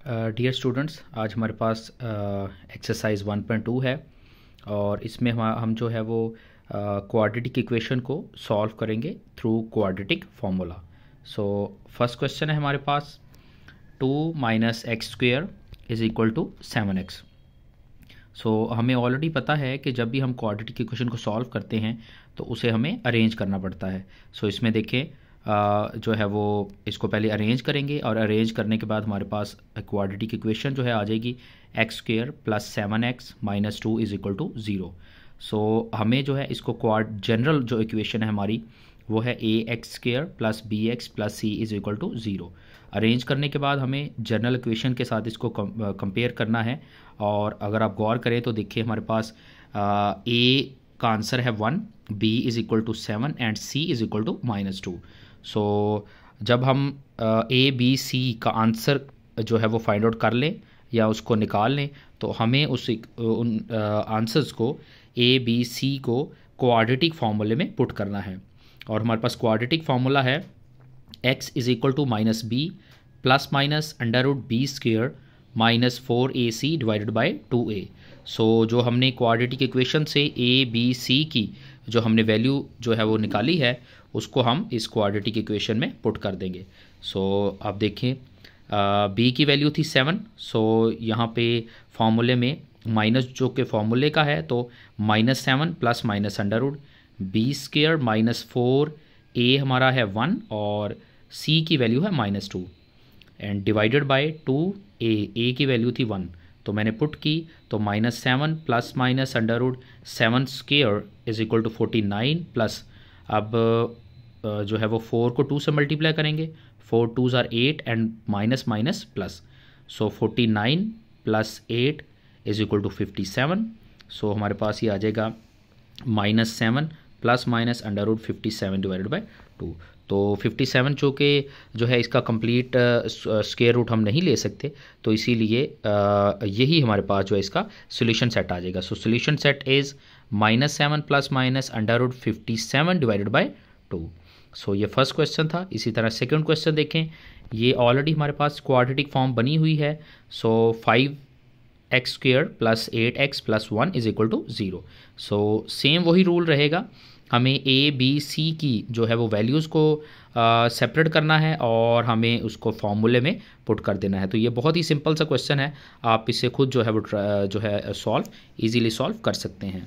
Dear students, आज हमारे पास exercise 1.2 है और इसमें हम जो है वो क्वाड्रेटिक इक्वेशन को सॉल्व करेंगे through quadratic formula. So first question है हमारे पास 2 minus x square is equal to 7x। So हमें ऑलरेडी पता है कि जब भी हम क्वाड्रेटिक इक्वेशन को सॉल्व करते हैं तो उसे हमें अरेंज करना पड़ता है। सो इसमें देखें जो है वो इसको पहले अरेंज करेंगे और अरेंज करने के बाद हमारे पास क्वाड्रेटिक इक्वेशन जो है आ जाएगी x square plus 7x minus 2 is equal to 0। So हमें जो है इसको जनरल जो इक्वेशन है हमारी वो है a x square plus b x plus c is equal to 0। Arrange करने के बाद हमें जनरल इक्वेशन के साथ इसको कंपेयर करना है और अगर आप गौर करें तो देखिए हमारे पास ए का आंसर है 1, b is equal to 7 and c is equal to -2। So जब हम ए बी सी का आंसर जो है वो फाइंड आउट कर लें या उसको निकाल लें तो हमें उन आंसर्स को ए बी सी को क्वाड्रेटिक फार्मूले में पुट करना है। और हमारे पास क्वाड्रेटिक फार्मूला है x is equal to minus b plus minus under root b square minus 4ac divided by 2a। So जो हमने क्वाड्रेटिक इक्वेशन से ए बी सी की जो हमने वैल्यू जो है वो निकाली है उसको हम इस क्वाड्रेटिक इक्वेशन में पुट कर देंगे। सो आप देखें b की वैल्यू थी 7। सो यहाँ पे फॉर्मूले में माइनस जो के फॉर्मूले का है तो -7 plus minus under root b square minus 4a हमारा है 1 और c की वैल्यू है -2 एंड डिवाइडेड बाय 2a की वैल्यू थी 1 तो मैंने पुट की तो -7 plus minus under root 7 square is equal to 49 plus अब जो है वो 4 को 2 से मल्टीप्लाई करेंगे, 4 2s are 8 and minus minus plus. So 49 plus 8 is equal to 57। So हमारे पास ये आ जाएगा -7 plus minus under root 57 divided by 2। तो 57 चूँकि जो है इसका कंप्लीट स्क्वायर रूट हम नहीं ले सकते तो इसीलिए यही हमारे पास जो है इसका सोल्यूशन सेट आ जाएगा। So solution set is -7 plus minus under root 57 divided by 2। So ये फर्स्ट क्वेश्चन था। इसी तरह सेकंड क्वेश्चन देखें, ये ऑलरेडी हमारे पास क्वाड्रेटिक फॉर्म बनी हुई है। सो 5x स्क्वेयर plus 8x plus 1 is equal to 0। So same वही रूल रहेगा, हमें ए बी सी की जो है वो वैल्यूज़ को सेपरेट करना है और हमें उसको फॉर्मूले में पुट कर देना है। तो ये बहुत ही सिंपल सा क्वेश्चन है, आप इसे खुद जो है वो जो है इजीली सॉल्व कर सकते हैं।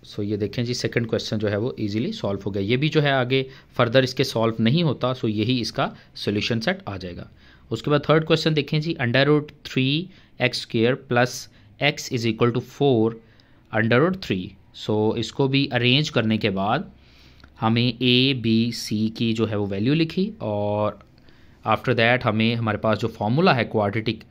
सो ये देखें जी, सेकंड क्वेश्चन जो है वो इजीली सॉल्व हो गया। ये भी जो है आगे फर्दर इसके सॉल्व नहीं होता, सो यही इसका सोल्यूशन सेट आ जाएगा। उसके बाद थर्ड क्वेश्चन देखें जी, under root 3x square plus x is equal to 4 under root 3। So इसको भी अरेंज करने के बाद हमें ए बी सी की जो है वो वैल्यू लिखी और आफ्टर दैट हमारे पास जो फार्मूला है क्वाड्रेटिक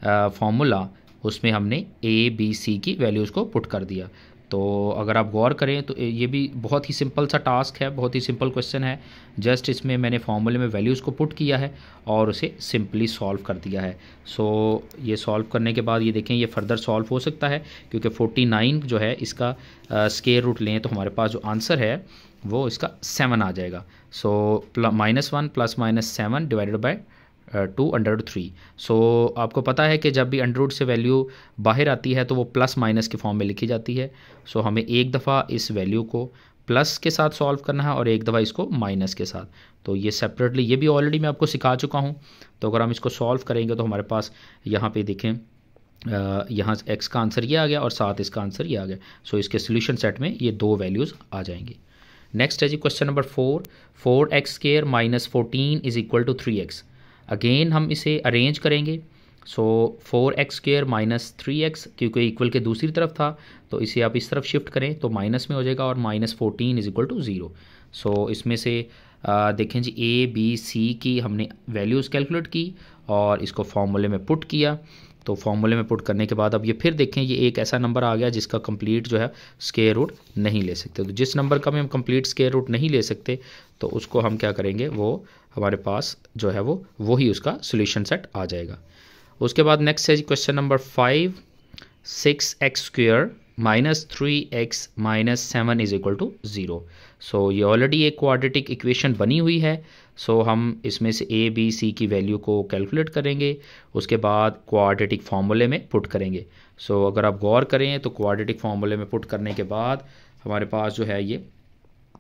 फार्मूला उसमें हमने ए बी सी की वैल्यूज़ को पुट कर दिया। तो अगर आप गौर करें तो ये भी बहुत ही सिंपल सा टास्क है, बहुत ही सिंपल क्वेश्चन है। जस्ट इसमें मैंने फॉर्मूले में वैल्यूज़ को पुट किया है और उसे सिंपली सॉल्व कर दिया है। सो ये सॉल्व करने के बाद ये देखें ये फर्दर सॉल्व हो सकता है क्योंकि 49 जो है इसका स्क्वायर रूट लें तो हमारे पास जो आंसर है वो इसका 7 आ जाएगा। So -1 plus minus 7 divided by 2 under root 3। So आपको पता है कि जब भी अंडर रूट से वैल्यू बाहर आती है तो वो प्लस माइनस के फॉर्म में लिखी जाती है। सो हमें एक दफ़ा इस वैल्यू को प्लस के साथ सॉल्व करना है और एक दफ़ा इसको माइनस के साथ। तो ये सेपरेटली, ये भी ऑलरेडी मैं आपको सिखा चुका हूँ। तो अगर हम इसको सॉल्व करेंगे तो हमारे पास यहाँ पे देखें यहाँ x का आंसर ये आ गया और साथ इसका आंसर ये आ गया। सो इसके सोल्यूशन सेट में ये दो वैल्यूज़ आ जाएंगी। नेक्स्ट है जी question number 4x square minus 14 is equal to 3x। Again हम इसे अरेंज करेंगे। सो 4x स्क्वेयर माइनस 3x क्योंकि इक्वल के दूसरी तरफ था तो इसे आप इस तरफ शिफ्ट करें तो माइनस में हो जाएगा और -14 इज इक्वल टू 0। सो इसमें से देखें जी ए बी सी की हमने वैल्यूज़ कैलकुलेट की और इसको फॉर्मूले में पुट किया। तो फॉर्मूले में पुट करने के बाद अब ये फिर देखें ये एक ऐसा नंबर आ गया जिसका कंप्लीट जो है स्क्वायर रूट नहीं ले सकते। तो जिस नंबर का भी हम कंप्लीट स्क्वायर रूट नहीं ले सकते तो उसको हम क्या करेंगे, वो हमारे पास जो है वो वही उसका सोल्यूशन सेट आ जाएगा। उसके बाद नेक्स्ट है क्वेश्चन नंबर 5 6x स्क्वेयर minus 3x minus 7 is equal to 0। So ये ऑलरेडी एक क्वाड्रेटिक इक्वेशन बनी हुई है। सो हम इसमें से ए बी सी की वैल्यू को कैलकुलेट करेंगे, उसके बाद क्वाड्रेटिक फार्मूले में पुट करेंगे। सो अगर आप गौर करें तो क्वाड्रेटिक फार्मूले में पुट करने के बाद हमारे पास जो है ये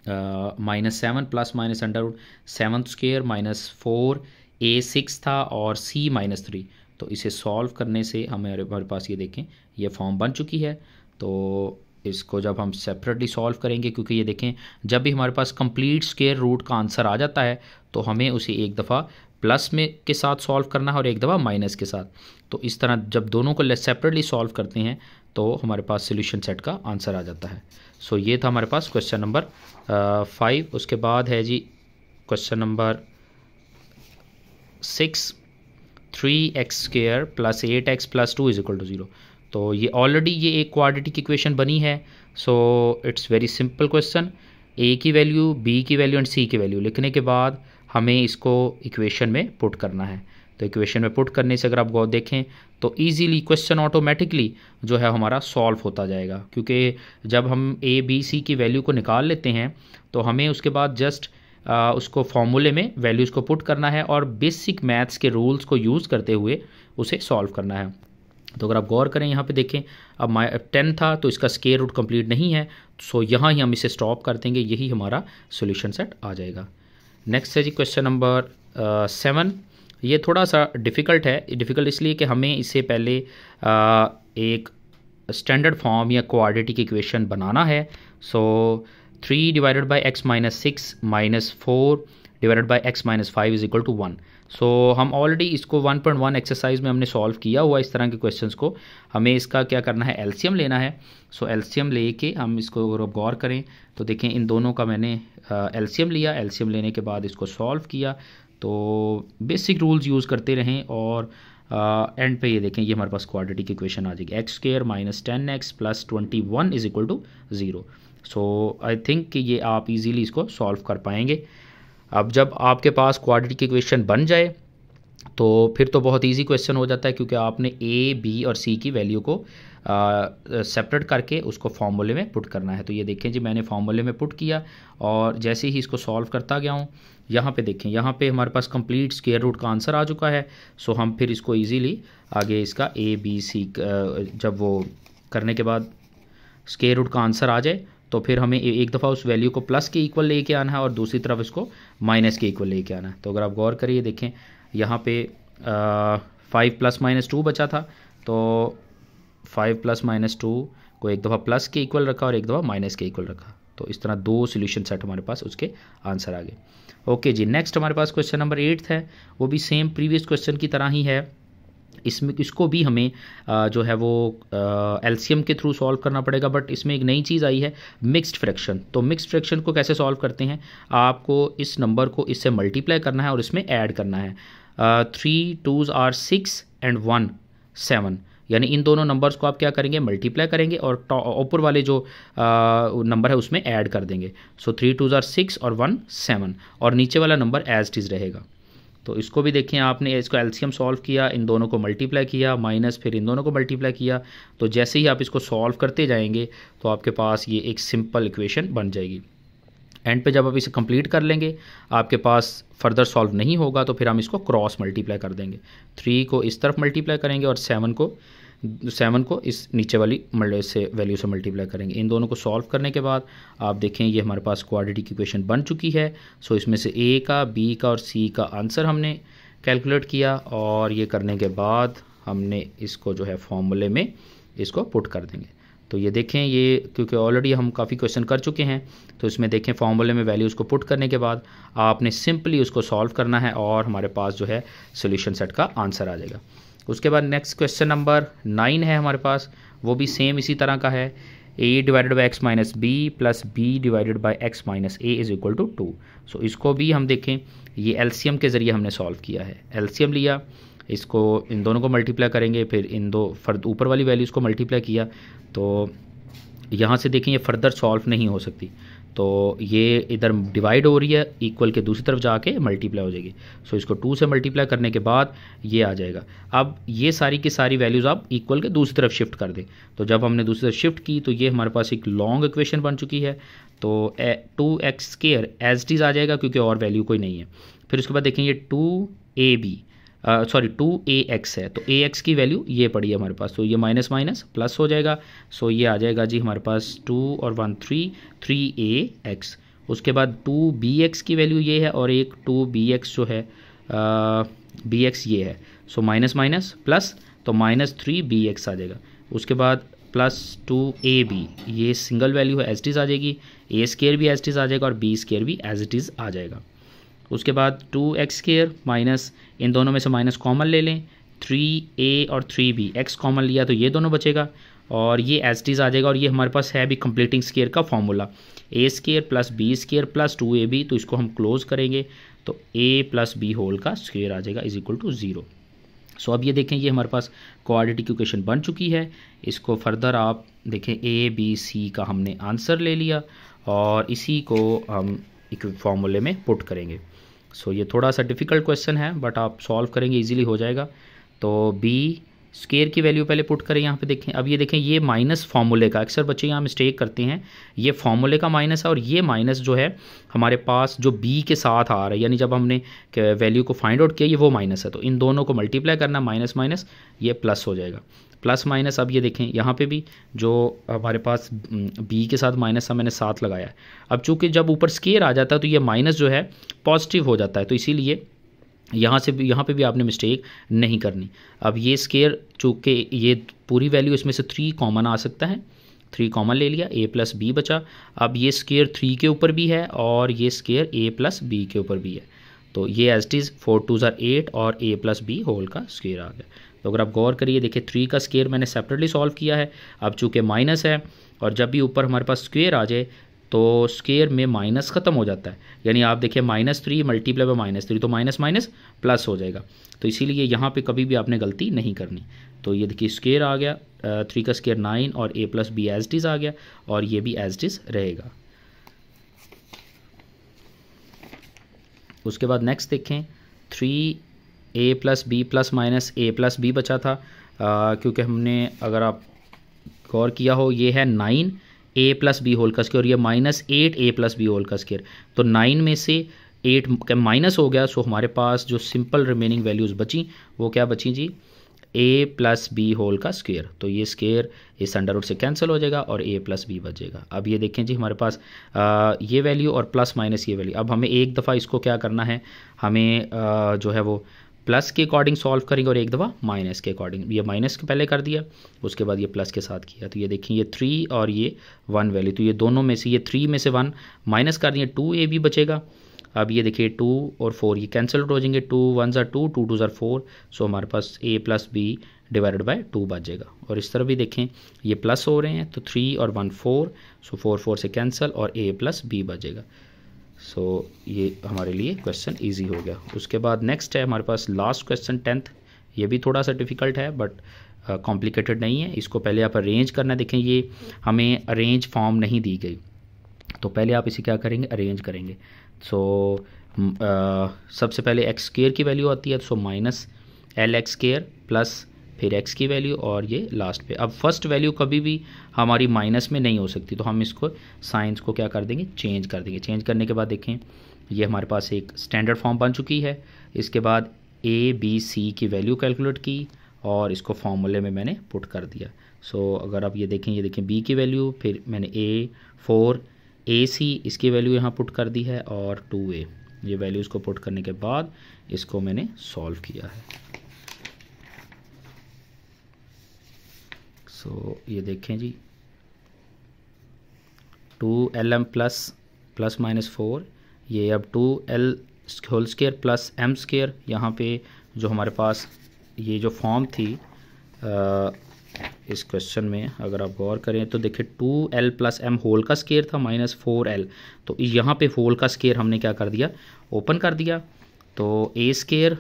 -7 प्लस माइनस √7² -4 A6 था और C -3। तो इसे सॉल्व करने से हमारे पास ये देखें ये फॉर्म बन चुकी है। तो इसको जब हम सेपरेटली सॉल्व करेंगे, क्योंकि ये देखें जब भी हमारे पास कंप्लीट स्क्वायर रूट का आंसर आ जाता है तो हमें उसे एक दफ़ा प्लस में के साथ सॉल्व करना है और एक दफ़ा माइनस के साथ। तो इस तरह जब दोनों को सेपरेटली सॉल्व करते हैं तो हमारे पास सोल्यूशन सेट का आंसर आ जाता है। सो ये था हमारे पास क्वेश्चन नंबर 5। उसके बाद है जी क्वेश्चन नंबर 6, 3x² + 8x + 2 = 0। तो ये ऑलरेडी ये एक क्वाड्रेटिक इक्वेशन बनी है। So it's very simple question. A की वैल्यू, बी की वैल्यू एंड सी की वैल्यू लिखने के बाद हमें इसको इक्वेशन में पुट करना है। तो इक्वेशन में पुट करने से अगर आप गौर देखें तो इजीली क्वेश्चन ऑटोमेटिकली जो है हमारा सॉल्व होता जाएगा, क्योंकि जब हम ए बी सी की वैल्यू को निकाल लेते हैं तो हमें उसके बाद जस्ट उसको फॉर्मूले में वैल्यूज़ को पुट करना है और बेसिक मैथ्स के रूल्स को यूज़ करते हुए उसे सॉल्व करना है। तो अगर आप गौर करें यहाँ पे देखें, अब 10 था तो इसका स्क्वायर रूट कंप्लीट नहीं है, सो यहाँ ही हम इसे स्टॉप कर देंगे, यही हमारा सॉल्यूशन सेट आ जाएगा। नेक्स्ट है जी क्वेश्चन नंबर 7। ये थोड़ा सा डिफ़िकल्ट है। डिफ़िकल्ट इसलिए कि हमें इससे पहले एक स्टैंडर्ड फॉर्म या क्वाड्रेटिक इक्वेशन बनाना है। सो 3 / x - 6 - 4 / x - 5 = 1। सो हम ऑलरेडी इसको 1.1 एक्सरसाइज में हमने सॉल्व किया हुआ इस तरह के क्वेश्चंस को। हमें इसका क्या करना है, एलसीएम लेना है। सो एलसीएम लेके हम इसको अगर गौर करें तो देखें इन दोनों का मैंने एलसीएम लिया। एलसीएम लेने के बाद इसको सॉल्व किया। तो बेसिक रूल्स यूज़ करते रहें और एंड पे ये देखें ये हमारे पास क्वाड्रेटिक इक्वेशन आ जाएगी, x² - 10x + 21 = 0। So I think कि ये आप इजीली इसको सॉल्व कर पाएंगे। अब जब आपके पास क्वाड्रेटिक इक्वेशन बन जाए तो फिर तो बहुत इजी क्वेश्चन हो जाता है, क्योंकि आपने ए बी और सी की वैल्यू को सेपरेट करके उसको फार्मूले में पुट करना है। तो ये देखें जी मैंने फार्मूले में पुट किया और जैसे ही इसको सॉल्व करता गया हूँ, यहाँ पे देखें यहाँ पे हमारे पास कंप्लीट स्क्वायर रूट का आंसर आ चुका है। सो हम फिर इसको इजीली आगे इसका ए बी सी जब वो करने के बाद स्क्वायर रूट का आंसर आ जाए तो फिर हमें एक दफ़ा उस वैल्यू को प्लस के इक्वल लेके आना है और दूसरी तरफ इसको माइनस के इक्वल लेके आना है। तो अगर आप गौर करिए देखें यहाँ पे 5 + -2 बचा था, तो 5 + -2 को एक दफ़ा प्लस के इक्वल रखा और एक दफ़ा माइनस के इक्वल रखा। तो इस तरह 2 सॉल्यूशन सेट हमारे पास उसके आंसर आ गए। ओके जी, नेक्स्ट हमारे पास क्वेश्चन नंबर 8 है। वो भी सेम प्रीवियस क्वेश्चन की तरह ही है। इसको भी हमें जो है वो एलसीएम के थ्रू सॉल्व करना पड़ेगा, बट इसमें एक नई चीज़ आई है, मिक्स्ड फ्रैक्शन। तो मिक्स्ड फ्रैक्शन को कैसे सॉल्व करते हैं, आपको इस नंबर को इससे मल्टीप्लाई करना है और इसमें ऐड करना है। 3 2s are 6 and 1 7, यानी इन दोनों नंबर्स को आप क्या करेंगे, मल्टीप्लाई करेंगे और ऊपर वाले जो नंबर है उसमें ऐड कर देंगे। सो 3 2s are 6 और 1 7 और नीचे वाला नंबर एज इट इज़ रहेगा। तो इसको भी देखें, आपने इसको एलसीएम सॉल्व किया, इन दोनों को मल्टीप्लाई किया, माइनस फिर इन दोनों को मल्टीप्लाई किया। तो जैसे ही आप इसको सॉल्व करते जाएंगे तो आपके पास ये एक सिंपल इक्वेशन बन जाएगी। एंड पे जब आप इसे कंप्लीट कर लेंगे, आपके पास फर्दर सॉल्व नहीं होगा तो फिर हम इसको क्रॉस मल्टीप्लाई कर देंगे। 3 को इस तरफ मल्टीप्लाई करेंगे और 7 को इस नीचे वाली से वैल्यू से मल्टीप्लाई करेंगे। इन दोनों को सॉल्व करने के बाद आप देखें ये हमारे पास क्वाड्रेटिक इक्वेशन बन चुकी है। सो इसमें से ए का, बी का और सी का आंसर हमने कैलकुलेट किया और ये करने के बाद हमने इसको जो है फॉर्मूले में इसको पुट कर देंगे। तो ये देखें, ये क्योंकि ऑलरेडी हम काफ़ी क्वेश्चन कर चुके हैं तो इसमें देखें फॉर्मूले में वैल्यूज़ को पुट करने के बाद आपने सिंपली उसको सॉल्व करना है और हमारे पास जो है सोल्यूशन सेट का आंसर आ जाएगा। उसके बाद नेक्स्ट क्वेश्चन नंबर 9 है हमारे पास, वो भी सेम इसी तरह का है। a / x - b + b / x - a = 2। सो इसको भी हम देखें, ये एलसीएम के ज़रिए हमने सॉल्व किया है। एलसीएम लिया, इसको इन दोनों को मल्टीप्लाई करेंगे, फिर इन दो ऊपर वाली वैल्यूज़ को मल्टीप्लाई किया। तो यहाँ से देखें ये फर्दर सॉल्व नहीं हो सकती, तो ये इधर डिवाइड हो रही है, इक्वल के दूसरी तरफ जाके मल्टीप्लाई हो जाएगी। सो इसको 2 से मल्टीप्लाई करने के बाद ये आ जाएगा। अब ये सारी की सारी वैल्यूज़ आप इक्वल के दूसरी तरफ शिफ्ट कर दें। तो जब हमने दूसरी तरफ शिफ्ट की तो ये हमारे पास एक लॉन्ग इक्वेशन बन चुकी है। तो 2x² एज इट इज़ आ जाएगा क्योंकि और वैल्यू कोई नहीं है। फिर उसके बाद देखें ये 2ab सॉरी 2ax है, तो ax की वैल्यू ये पड़ी है हमारे पास, तो ये माइनस माइनस प्लस हो जाएगा। सो ये आ जाएगा जी हमारे पास 2 और 1 3 3ax। उसके बाद 2bx की वैल्यू ये है और एक 2bx जो है bx ये है। सो माइनस माइनस प्लस, तो माइनस 3bx आ जाएगा। उसके बाद प्लस 2ab, ये सिंगल वैल्यू है एज इट इज़ आ जाएगी, a स्केयर भी एज इट इज़ आ जाएगा और b स्केयर भी एज इट इज़ आ जाएगा। उसके बाद 2x स्केयर माइनस, इन दोनों में से माइनस कॉमन ले लें, 3a और 3b, x कॉमन लिया तो ये दोनों बचेगा और ये एज इट इज़ आ जाएगा। और ये हमारे पास है भी कंप्लीटिंग स्केयर का formula, a square plus b square plus 2ab, तो इसको हम क्लोज करेंगे तो a प्लस b होल का स्केयर आ जाएगा इज इक्वल टू 0। सो अब ये देखें ये हमारे पास क्वाड्रेटिक इक्वेशन बन चुकी है। इसको फर्दर आप देखें a b c का हमने आंसर ले लिया और इसी को हम एक फॉर्मूले में पुट करेंगे। सो ये थोड़ा सा डिफ़िकल्ट क्वेश्चन है बट आप सॉल्व करेंगे इजीली हो जाएगा। तो b स्केयर की वैल्यू पहले पुट करें यहाँ पे देखें। अब ये देखें ये माइनस फार्मूले का, अक्सर बच्चे यहाँ मिस्टेक करते हैं, ये फार्मूले का माइनस है और ये माइनस जो है हमारे पास जो b के साथ आ रहा है, यानी जब हमने वैल्यू को फाइंड आउट किया ये वो माइनस है, तो इन दोनों को मल्टीप्लाई करना, माइनस माइनस ये प्लस हो जाएगा, प्लस माइनस। अब ये देखें यहाँ पे भी जो हमारे पास b के साथ माइनस था मैंने साथ लगाया है। अब चूँकि जब ऊपर स्केयर आ जाता है तो ये माइनस जो है पॉजिटिव हो जाता है, तो इसीलिए यहाँ पे भी आपने मिस्टेक नहीं करनी। अब ये स्केयर चूँकि ये पूरी वैल्यू इसमें से 3 कॉमन आ सकता है, 3 कॉमन ले लिया, a प्लस बी बचा। अब ये स्केयर 3 के ऊपर भी है और ये स्केयर a प्लस बी के ऊपर भी है, तो ये एज इट इज़ 4 2 8 और a प्लस बी होल का स्केयर आ गया। तो अगर आप गौर करिए देखिए 3 का स्केयर मैंने सेपरेटली सॉल्व किया है। अब चूँकि माइनस है और जब भी ऊपर हमारे पास स्क्वेयर आ जाए तो स्केयर में माइनस ख़त्म हो जाता है, यानी आप देखिए -3 मल्टीप्लाई बाय -3 तो माइनस माइनस प्लस हो जाएगा, तो इसीलिए यहाँ पे कभी भी आपने गलती नहीं करनी। तो ये देखिए स्केयर आ गया 3 का स्केयर 9 और a plus b as it is आ गया और ये भी एज इट इज़ रहेगा। उसके बाद नेक्स्ट देखें 3a plus b plus minus a plus b बचा था, क्योंकि हमने अगर आप गौर किया हो ये है 9a प्लस बी होल का स्केयर और ये -8a प्लस बी होल का स्केयर, तो 9 में से 8 का माइनस हो गया। सो हमारे पास जो सिंपल रिमेनिंग वैल्यूज़ बची वो क्या बची जी, a प्लस बी होल का स्केयर, तो ये स्केयर इस अंडर रूट से कैंसिल हो जाएगा और a प्लस बी बचेगा। अब ये देखें जी हमारे पास ये वैल्यू और प्लस माइनस ये वैल्यू, अब हमें एक दफ़ा इसको क्या करना है, हमें जो है वो प्लस के अकॉर्डिंग सॉल्व करेंगे और एक दफ़ा माइनस के अकॉर्डिंग। ये माइनस के पहले कर दिया, उसके बाद ये प्लस के साथ किया, तो ये देखिए ये 3 और ये 1 वैल्यू, तो ये दोनों में से ये 3 में से 1 माइनस कर दिए, 2a भी बचेगा। अब ये देखिए 2 और 4 ये कैंसिल हो जाएंगे, 2 1 2 2 2 4, सो हमारे पास a plus b divided by 2 बचेगा। और इस तरह भी देखें ये प्लस हो रहे हैं, तो 3 और 1 4, सो 4 4 से कैंसिल और a प्लस बी बचेगा। सो ये हमारे लिए क्वेश्चन इजी हो गया। उसके बाद नेक्स्ट है हमारे पास लास्ट क्वेश्चन 10th, ये भी थोड़ा सा डिफ़िकल्ट है बट कॉम्प्लिकेटेड नहीं है। इसको पहले आप अरेंज करना, देखें ये हमें अरेंज फॉर्म नहीं दी गई, तो पहले आप इसे क्या करेंगे, अरेंज करेंगे। सो सबसे पहले एक्स स्क्वेयर की वैल्यू आती है, so minus L x square plus फिर x की वैल्यू और ये लास्ट पे। अब फर्स्ट वैल्यू कभी भी हमारी माइनस में नहीं हो सकती, तो हम इसको साइंस को क्या कर देंगे, चेंज कर देंगे। चेंज करने के बाद देखें ये हमारे पास एक स्टैंडर्ड फॉर्म बन चुकी है। इसके बाद a b c की वैल्यू कैलकुलेट की और इसको फॉर्मूले में मैंने पुट कर दिया। सो अगर आप ये देखें b की वैल्यू, फिर मैंने a4 ac इसकी वैल्यू यहाँ पुट कर दी है और 2a, ये वैल्यूज़ को पुट करने के बाद इसको मैंने सॉल्व किया है। सो ये देखें जी 2lm प्लस माइनस 4, ये अब 2l whole square plus m square, यहाँ पे जो हमारे पास ये जो फॉर्म थी इस क्वेश्चन में अगर आप गौर करें तो देखिए 2l प्लस m होल का स्केयर था माइनस 4l, तो यहाँ पे होल का स्केयर हमने क्या कर दिया, ओपन कर दिया, तो a square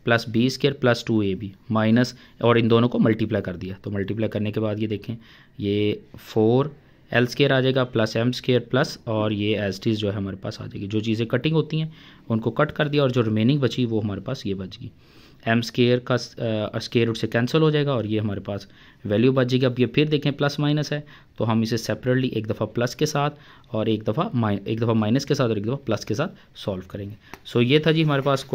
plus b square plus 2ab minus, और इन दोनों को मल्टीप्लाई कर दिया। तो मल्टीप्लाई करने के बाद ये देखें ये 4 एल स्केयर आ जाएगा प्लस एम स्केयर प्लस, और ये एज टीज जो है हमारे पास आ जाएगी। जो चीज़ें कटिंग होती हैं उनको कट कर दिया और जो रिमेनिंग बची वो हमारे पास ये बच गई। एम स्केयर का स्केयर रूट से कैंसिल हो जाएगा और ये हमारे पास वैल्यू बच जाएगी। अब ये फिर देखें प्लस माइनस है तो हम इसे सेपरेटली एक दफ़ा प्लस के साथ और एक दफ़ा माइनस के साथ और एक दफ़ा प्लस के साथ सॉल्व करेंगे। सो ये था जी हमारे पास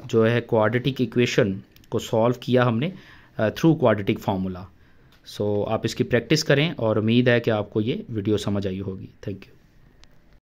जो है क्वाड्रेटिक इक्वेशन को सॉल्व किया हमने थ्रू क्वाड्रेटिक फार्मूला। सो आप इसकी प्रैक्टिस करें और उम्मीद है कि आपको ये वीडियो समझ आई होगी। Thank you.